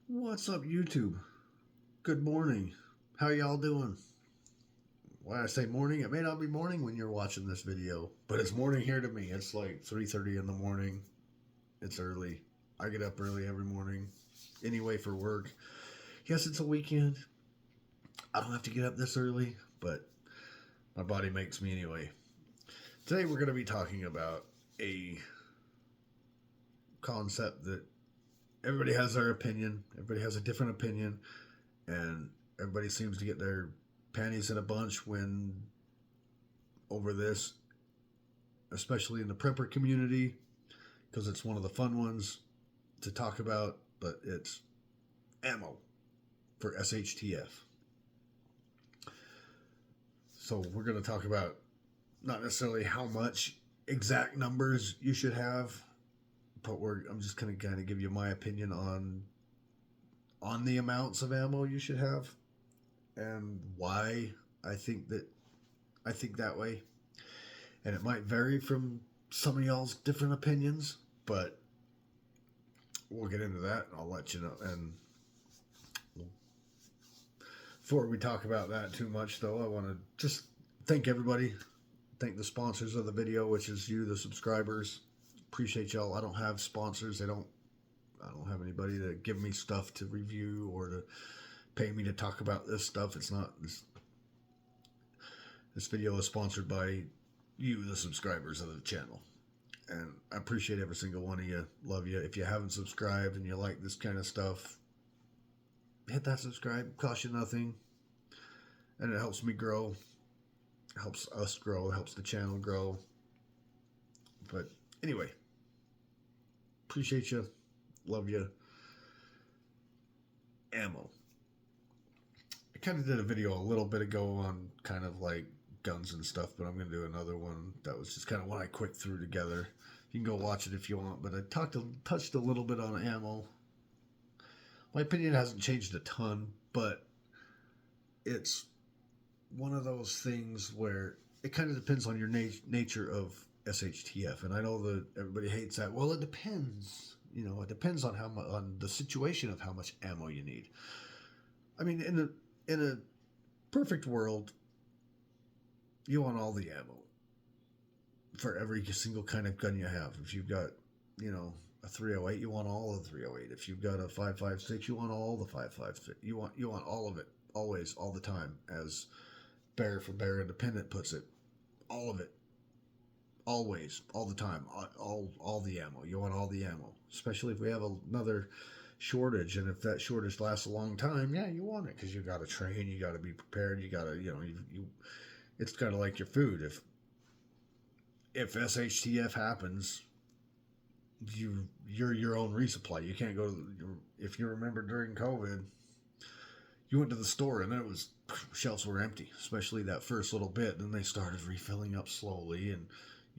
What's up, YouTube? Good morning. How y'all doing? When I say morning, it may not be morning when you're watching this video, but it's morning here to me. It's like 3:30 in the morning. It's early. I get up early every morning anyway for work. Yes, it's a weekend. I don't have to get up this early, but my body makes me anyway. Today we're going to be talking about a concept that everybody has their opinion. Everybody has a different opinion, and everybody seems to get their panties in a bunch when over this, especially in the prepper community, because it's one of the fun ones to talk about. But it's ammo for SHTF. So we're going to talk about not necessarily how much exact numbers you should have, but I'm just going to kind of give you my opinion on the amounts of ammo you should have and why I think that way. And it might vary from some of y'all's different opinions, but we'll get into that and I'll let you know. And before we talk about that too much, though, I want to just thank everybody. Thank the sponsors of the video, which is you, the subscribers. Appreciate y'all. I don't have sponsors. I don't have anybody to give me stuff to review or to pay me to talk about this stuff. It's not this video is sponsored by you, the subscribers of the channel. And I appreciate every single one of you. Love you. If you haven't subscribed and you like this kind of stuff, hit that subscribe. Costs you nothing. And it helps me grow. It helps us grow. It helps the channel grow. But anyway, appreciate you. Love you. Ammo. I kind of did a video a little bit ago on kind of like guns and stuff, but I'm going to do another one that was just kind of one I quick threw together. You can go watch it if you want, but I touched a little bit on ammo. My opinion hasn't changed a ton, but it's one of those things where it kind of depends on your nature of SHTF. And I know that everybody hates that. Well, it depends. It depends on on the situation of how much ammo you need. I mean, in a perfect world, you want all the ammo for every single kind of gun you have. If you've got, a 308, you want all of the 308. If you've got a 5.56, you want all the 5.56. You want all of it, always, all the time, as Bear from Bear Independent puts it. All of it. Always, all the time, all the ammo. You want all the ammo, especially if we have another shortage, and if that shortage lasts a long time, yeah, you want it because you got to train, you got to be prepared, you got to, it's kind of like your food. If SHTF happens, you're your own resupply. You can't go if you remember during COVID, you went to the store and shelves were empty, especially that first little bit. Then they started refilling up slowly, and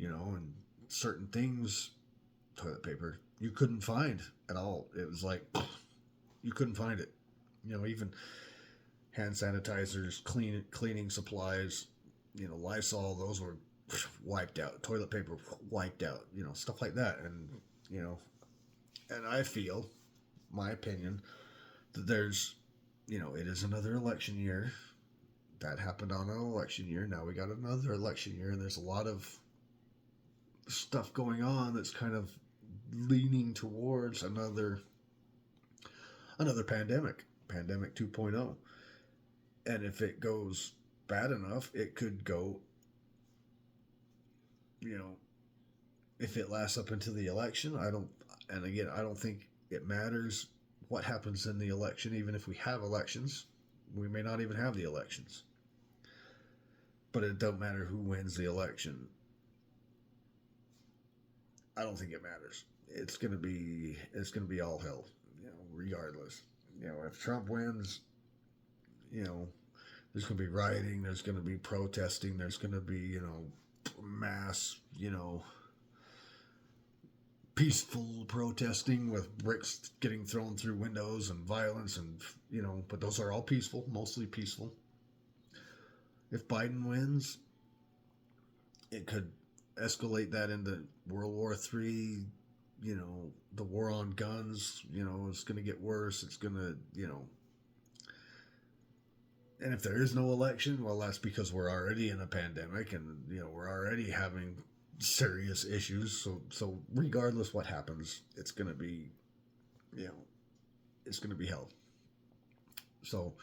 and certain things, toilet paper, you couldn't find at all. It was like you couldn't find it. Even hand sanitizers, cleaning supplies, Lysol, those were wiped out. Toilet paper wiped out. Stuff like that. And and I feel, my opinion, that there's, it is another election year. That happened on an election year. Now we got another election year, and there's a lot of stuff going on that's kind of leaning towards another pandemic 2.0. And if it goes bad enough, it could go, if it lasts up until the election. I don't think it matters what happens in the election. Even if we have elections, we may not even have the elections, but it don't matter who wins the election. I don't think it matters. It's gonna be all hell, regardless. If Trump wins, there's gonna be rioting, there's gonna be protesting, there's gonna be, mass, peaceful protesting with bricks getting thrown through windows and violence, and but those are all peaceful, mostly peaceful. If Biden wins, it could escalate that into World War III, the war on guns, it's going to get worse. It's going to, and if there is no election, well, that's because we're already in a pandemic, and we're already having serious issues. So regardless what happens, it's going to be, it's going to be hell. So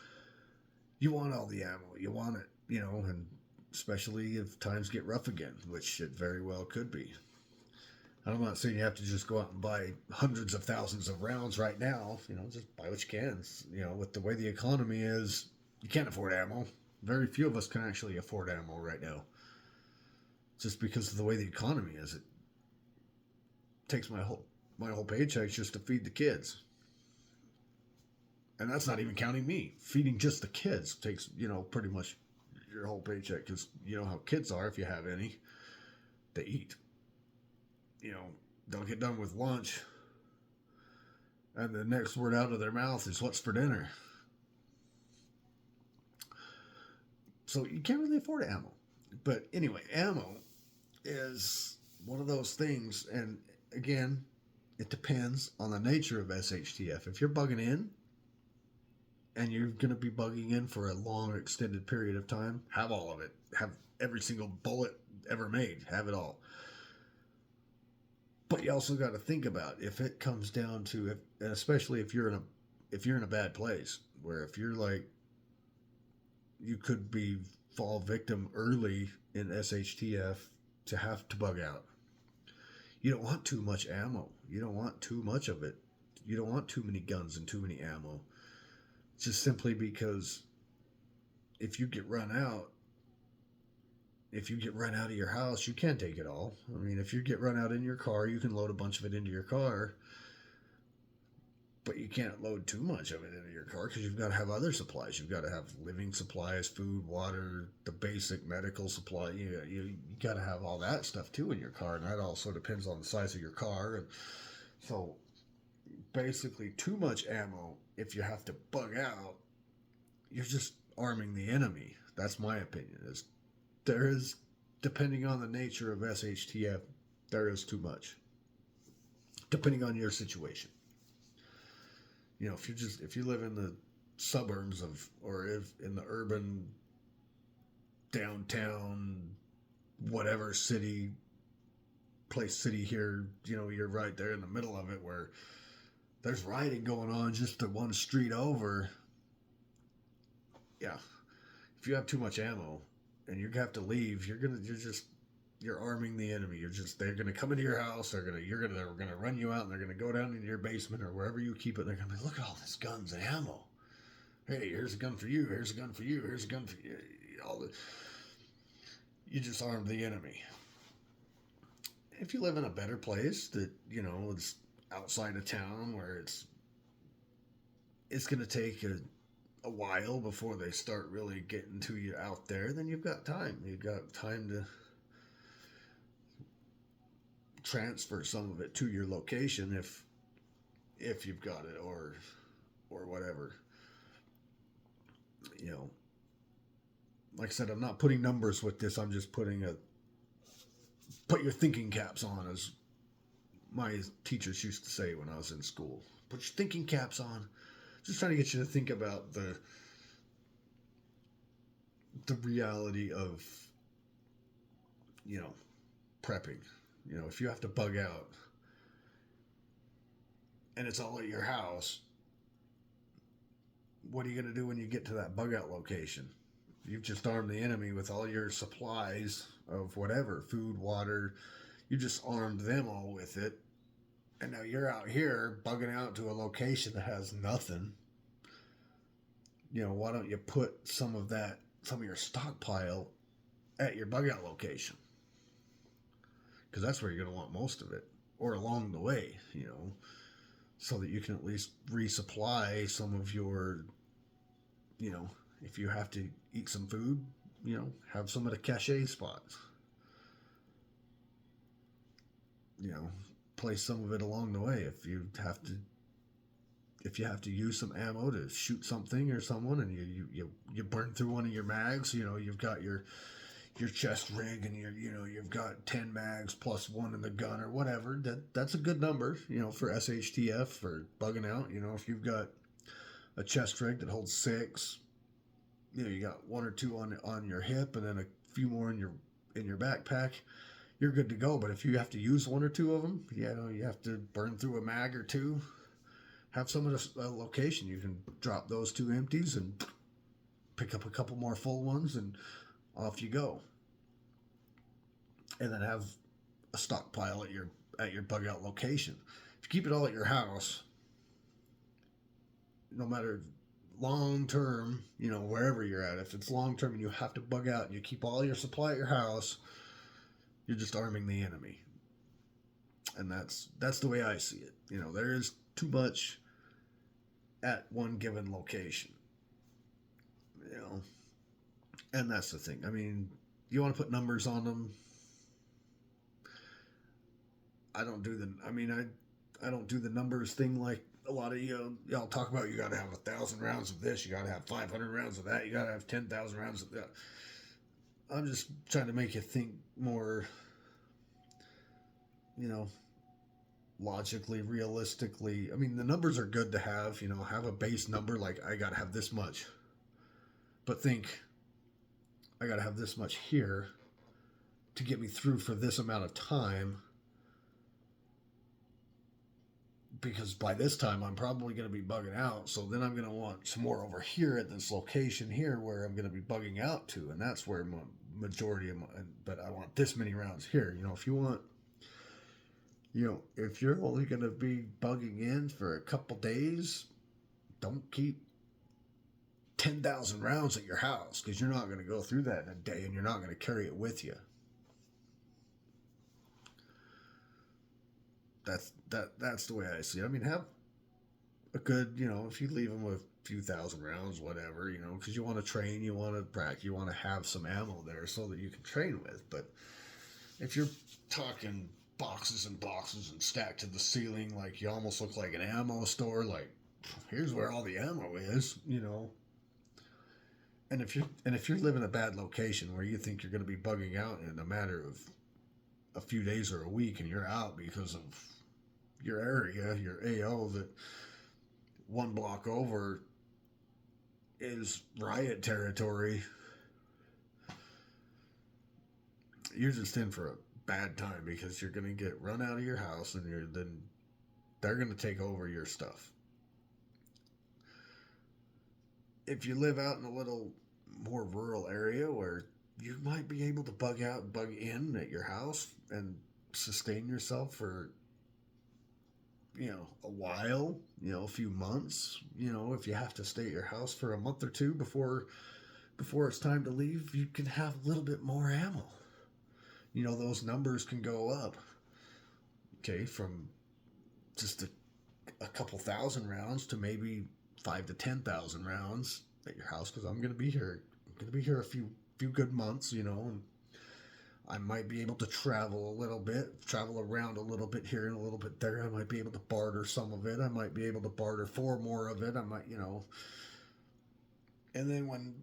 you want all the ammo, you want it, and especially if times get rough again, which it very well could be. I'm not saying you have to just go out and buy hundreds of thousands of rounds right now. Just buy what you can. With the way the economy is, you can't afford ammo. Very few of us can actually afford ammo right now. Just because of the way the economy is, it takes my whole paycheck just to feed the kids. And that's not even counting me. Feeding just the kids takes, pretty much your whole paycheck. Because you know how kids are, if you have any. They eat. They'll get done with lunch. And the next word out of their mouth is, what's for dinner? So you can't really afford ammo. But anyway, ammo is one of those things. And again, it depends on the nature of SHTF. If you're bugging in, and you're going to be bugging in for a long, extended period of time, have all of it. Have every single bullet ever made. Have it all. But you also got to think about if it comes down to, and especially if you're in a bad place, where if you're like, you could fall victim early in SHTF to have to bug out. You don't want too much ammo. You don't want too much of it. You don't want too many guns and too many ammo. Just simply because if you get run out of your house, you can't take it all. I mean, if you get run out in your car, you can load a bunch of it into your car, but you can't load too much of it into your car because you've got to have other supplies. You've got to have living supplies, food, water, the basic medical supply. You got to have all that stuff too in your car, and that also depends on the size of your car. And so basically, too much ammo, if you have to bug out, you're just arming the enemy. That's my opinion. There is, depending on the nature of SHTF, there is too much. Depending on your situation. If you live in the suburbs or if in the urban downtown, whatever city here, you're right there in the middle of it where there's rioting going on just the one street over. Yeah. If you have too much ammo and you have to leave, you're arming the enemy. They're gonna come into your house, they're gonna run you out, and they're gonna go down into your basement or wherever you keep it, they're gonna be, look at all this guns and ammo. Hey, here's a gun for you, here's a gun for you, here's a gun for you. You just armed the enemy. If you live in a better place that, it's outside of town where it's going to take a while before they start really getting to you out there, then you've got time. You've got time to transfer some of it to your location if you've got it or whatever. Like I said, I'm not putting numbers with this. I'm just put your thinking caps on, as my teachers used to say when I was in school. Put your thinking caps on. Just trying to get you to think about the reality of, prepping. If you have to bug out and it's all at your house, what are you going to do when you get to that bug out location? You've just armed the enemy with all your supplies of whatever, food, water. You just armed them all with it. And now you're out here bugging out to a location that has nothing. Why don't you put some of your stockpile at your bug out location? Because that's where you're going to want most of it. Or along the way, so that you can at least resupply some of your, if you have to eat some food, have some of the cachet spots. Place some of it along the way. If you have to use some ammo to shoot something or someone, and you burn through one of your mags, you've got your your chest rig and you've got 10 mags plus one in the gun or whatever, that's a good number, for SHTF, for bugging out. If you've got a chest rig that holds 6, you got 1 or 2 on your hip and then a few more in your backpack, you're good to go. But if you have to use 1 or 2 of them, you have to burn through a mag or 2, have some at a location. You can drop those 2 empties and pick up a couple more full ones, and off you go. And then have a stockpile at your bug out location. If you keep it all at your house, no matter long term, wherever you're at, if it's long term and you have to bug out and you keep all your supply at your house, you're just arming the enemy. And that's the way I see it. There is too much at one given location. And that's the thing. I mean, you want to put numbers on them. I don't do the numbers thing like a lot of y'all talk about. You got to have 1,000 rounds of this. You got to have 500 rounds of that. You got to have 10,000 rounds of that. I'm just trying to make you think more, logically, realistically. I mean, the numbers are good to have. Have a base number like I got to have this much. But think, I got to have this much here to get me through for this amount of time. Because by this time, I'm probably going to be bugging out. So then I'm going to want some more over here at this location here where I'm going to be bugging out to. And that's where my majority of but I want this many rounds here. If you want, if you're only going to be bugging in for a couple days, don't keep 10,000 rounds at your house, because you're not going to go through that in a day and you're not going to carry it with you. That's the way I see it. I mean, have a good, if you leave them with a few thousand rounds, whatever, because you want to train, you want to practice, you want to have some ammo there so that you can train with. But if you're talking boxes and boxes and stacked to the ceiling, like you almost look like an ammo store, like here's where all the ammo is, And if you're living in a bad location where you think you're going to be bugging out in a matter of a few days or a week, and you're out because of your area, your AO, that one block over is riot territory, you're just in for a bad time, because you're going to get run out of your house, and then they're going to take over your stuff. If you live out in a little more rural area where you might be able to bug out and bug in at your house and sustain yourself for, a while, a few months, if you have to stay at your house for a month or 2 before it's time to leave, you can have a little bit more ammo. Those numbers can go up, okay, from just a couple thousand rounds to maybe 5,000 to 10,000 rounds at your house, because I'm going to be here. A few good months, and I might be able to travel around a little bit here and a little bit there. I might be able to barter some of it. I might be able to barter for more of it. I might, and then when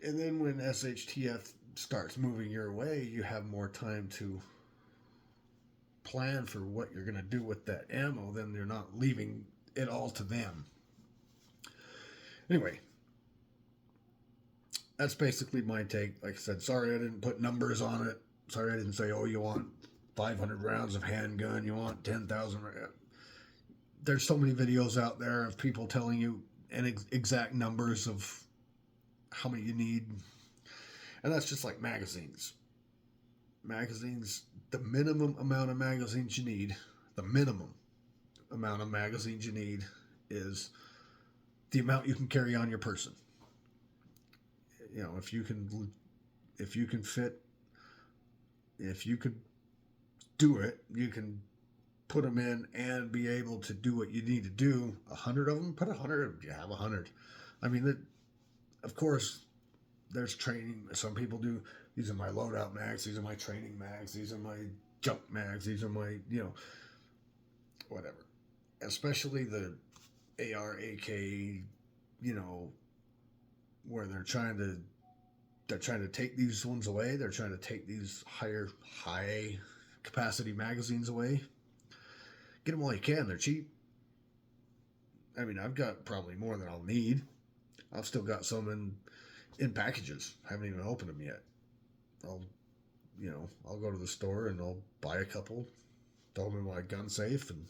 SHTF starts moving your way, you have more time to plan for what you're going to do with that ammo. Then you're not leaving it all to them. Anyway, that's basically my take. Like I said, sorry I didn't put numbers on it. Sorry I didn't say, you want 500 rounds of handgun, you want 10,000. There's so many videos out there of people telling you exact numbers of how many you need. And that's just like magazines. Magazines, the minimum amount of magazines you need, is the amount you can carry on your person. If you could do it, you can put them in and be able to do what you need to do. 100 of them, put 100. You have 100. I mean, of course, there's training. Some people do. These are my loadout mags. These are my training mags. These are my jump mags. These are my, whatever. Especially the AR, AK, where they're trying to they're trying to take these ones away. They're trying to take these high capacity magazines away. Get them while you can. They're cheap. I mean, I've got probably more than I'll need. I've still got some in packages. I haven't even opened them yet. I'll go to the store and I'll buy a couple, throw them in my gun safe, and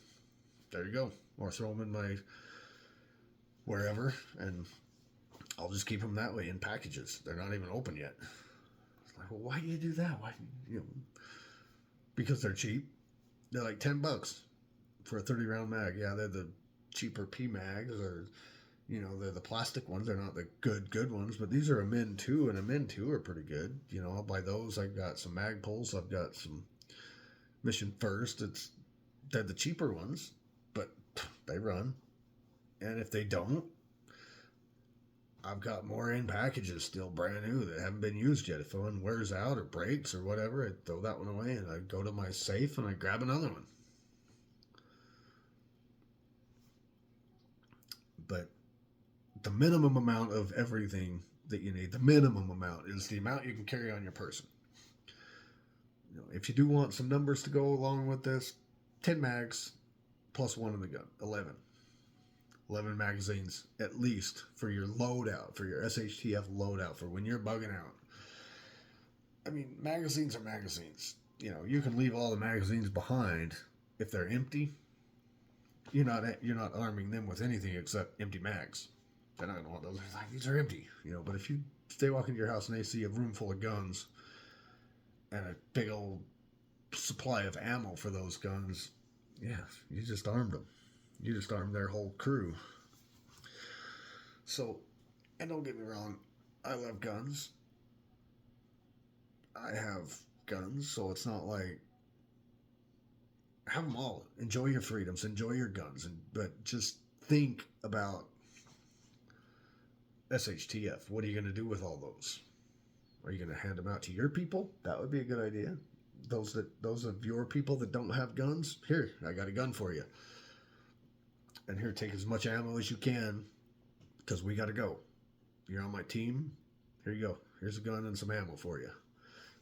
there you go. Or throw them in my wherever, and I'll just keep them that way in packages. They're not even open yet. It's like, well, why do you do that? Why, because they're cheap. They're like $10 for a 30-round mag. Yeah, they're the cheaper P mags, or they're the plastic ones. They're not the good ones, but these are a Min 2, and a Min 2 are pretty good. I'll buy those. I've got some Magpuls. I've got some Mission First. They're the cheaper ones, but they run. And if they don't, I've got more in packages still brand new that haven't been used yet. If one wears out or breaks or whatever, I throw that one away and I go to my safe and I grab another one. But the minimum amount of everything that you need, the minimum amount, is the amount you can carry on your person. If you do want some numbers to go along with this, 10 mags plus one in the gun, 11. 11 magazines at least for your loadout, for your SHTF loadout, for when you're bugging out. I mean, magazines are magazines. You can leave all the magazines behind if they're empty. You're not arming them with anything except empty mags. They're not going to want those. They're like, these are empty. But if they walk into your house and they see a room full of guns and a big old supply of ammo for those guns, yeah, you just armed them. You just armed their whole crew. So, and don't get me wrong, I love guns. I have guns, so it's not like, have them all. Enjoy your freedoms, enjoy your guns, but just think about SHTF. What are you going to do with all those? Are you going to hand them out to your people? That would be a good idea. Those of your people that don't have guns, here, I got a gun for you. And here, take as much ammo as you can, because we got to go. You're on my team. Here you go. Here's a gun and some ammo for you.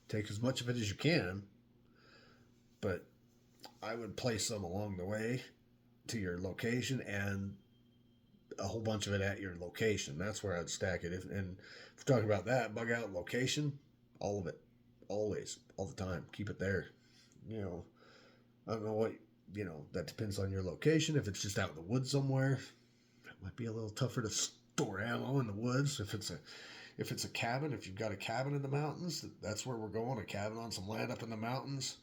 Take as much of it as you can, but I would place some along the way to your location, and a whole bunch of it at your location. That's where I'd stack it. If we're talking about that, bug out location, all of it. Always. All the time. Keep it there. I don't know what... that depends on your location. If it's just out in the woods somewhere, it might be a little tougher to store ammo in the woods. If it's a cabin, if you've got a cabin in the mountains, that's where we're going, a cabin on some land up in the mountains.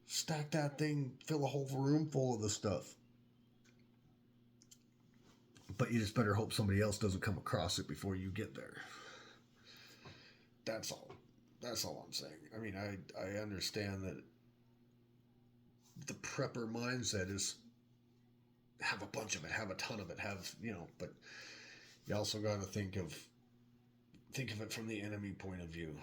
Stack that thing, fill a whole room full of the stuff. But you just better hope somebody else doesn't come across it before you get there. That's all. That's all I'm saying. I mean, I understand that the prepper mindset is have a bunch of it, have a ton of it, but you also got to think of it from the enemy point of view.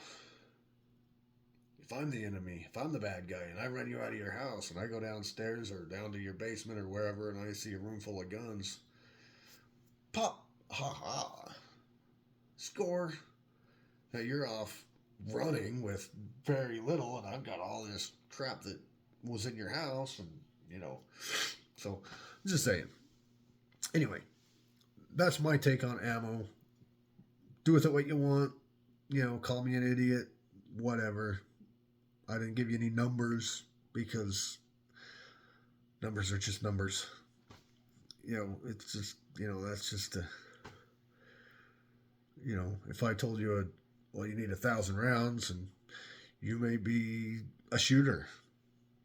If I'm the enemy, if I'm the bad guy, and I run you out of your house, and I go downstairs or down to your basement or wherever, and I see a room full of guns, pop, ha, score. Now you're off running with very little, and I've got all this crap that was in your house, and so I'm just saying. Anyway, that's my take on ammo. Do with it what you want. Call me an idiot, whatever. I didn't give you any numbers because numbers are just numbers. It's just, that's just if I told you you need 1,000 rounds, and you may be a shooter.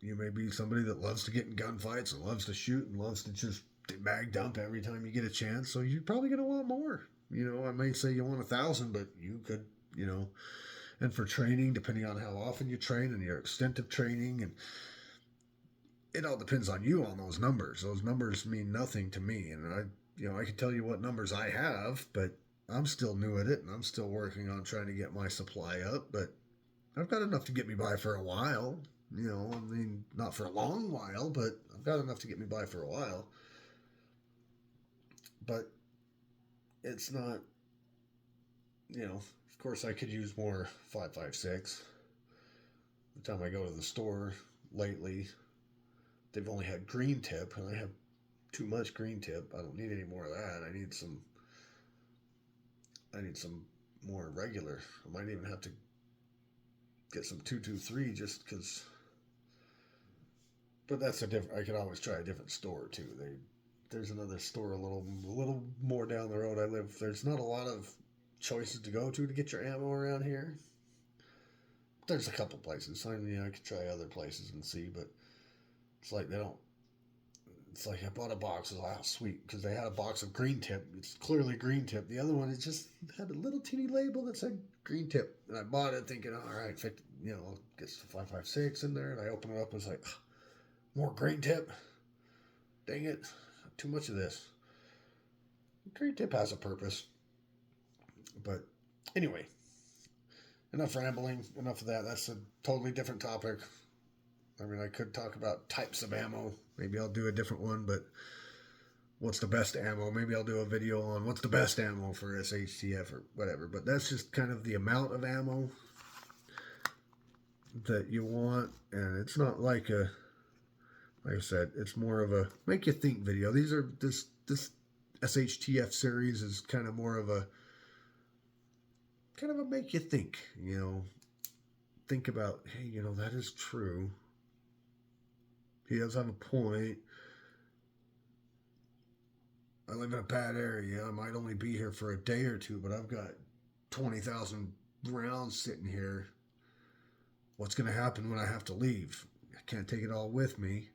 You may be somebody that loves to get in gunfights and loves to shoot and loves to just mag dump every time you get a chance. So you're probably going to want more. I may say you want 1,000, but you could, and for training, depending on how often you train and your extent of training, and it all depends on you on those numbers. Those numbers mean nothing to me. And I can tell you what numbers I have, but I'm still new at it, and I'm still working on trying to get my supply up, but I've got enough to get me by for a while. Not for a long while, but I've got enough to get me by for a while. But it's not you know, of course, I could use more 5.56. The time I go to the store lately, they've only had green tip, and I have too much green tip. I don't need any more of that. I need some. I need some more regular. I might even have to get some 223 just because. But that's a different. I could always try a different store too. There's another store a little more down the road I live. There's not a lot of choices to go to get your ammo around here. There's a couple places. I mean, I could try other places and see, but it's like they don't. It's like I bought a box. Oh, sweet, because they had a box of green tip. It's clearly green tip. The other one, it just had a little teeny label that said green tip, and I bought it thinking, all right, I'll get some 5.56 in there, and I open it up. And it's like more green tip. Dang it, too much of this. Green tip has a purpose, but anyway, enough rambling. Enough of that. That's a totally different topic. I mean, I could talk about types of ammo. Maybe I'll do a different one, but what's the best ammo? Maybe I'll do a video on what's the best ammo for SHTF or whatever. But that's just kind of the amount of ammo that you want. And it's not like I said, it's more of a make you think video. This SHTF series is kind of more of a make you think, think about, hey, that is true. He does have a point. I live in a bad area. I might only be here for a day or two, but I've got 20,000 rounds sitting here. What's going to happen when I have to leave? I can't take it all with me.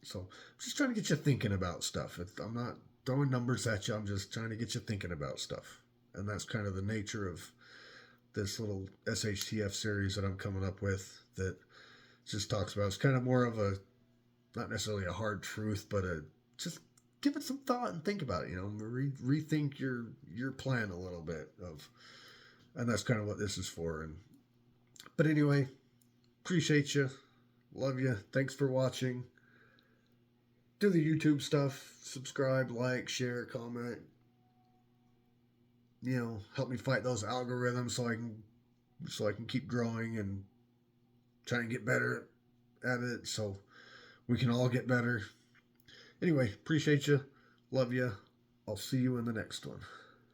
So I'm just trying to get you thinking about stuff. I'm not throwing numbers at you. I'm just trying to get you thinking about stuff. And that's kind of the nature of this little SHTF series that I'm coming up with that just talks about. It's kind of more of a, not necessarily a hard truth, but just give it some thought and think about it. Rethink your plan a little bit and that's kind of what this is for. But anyway, appreciate you, love you. Thanks for watching. Do the YouTube stuff. Subscribe, like, share, comment. Help me fight those algorithms so I can keep growing and try and get better at it so we can all get better. Anyway, appreciate you. Love you. I'll see you in the next one.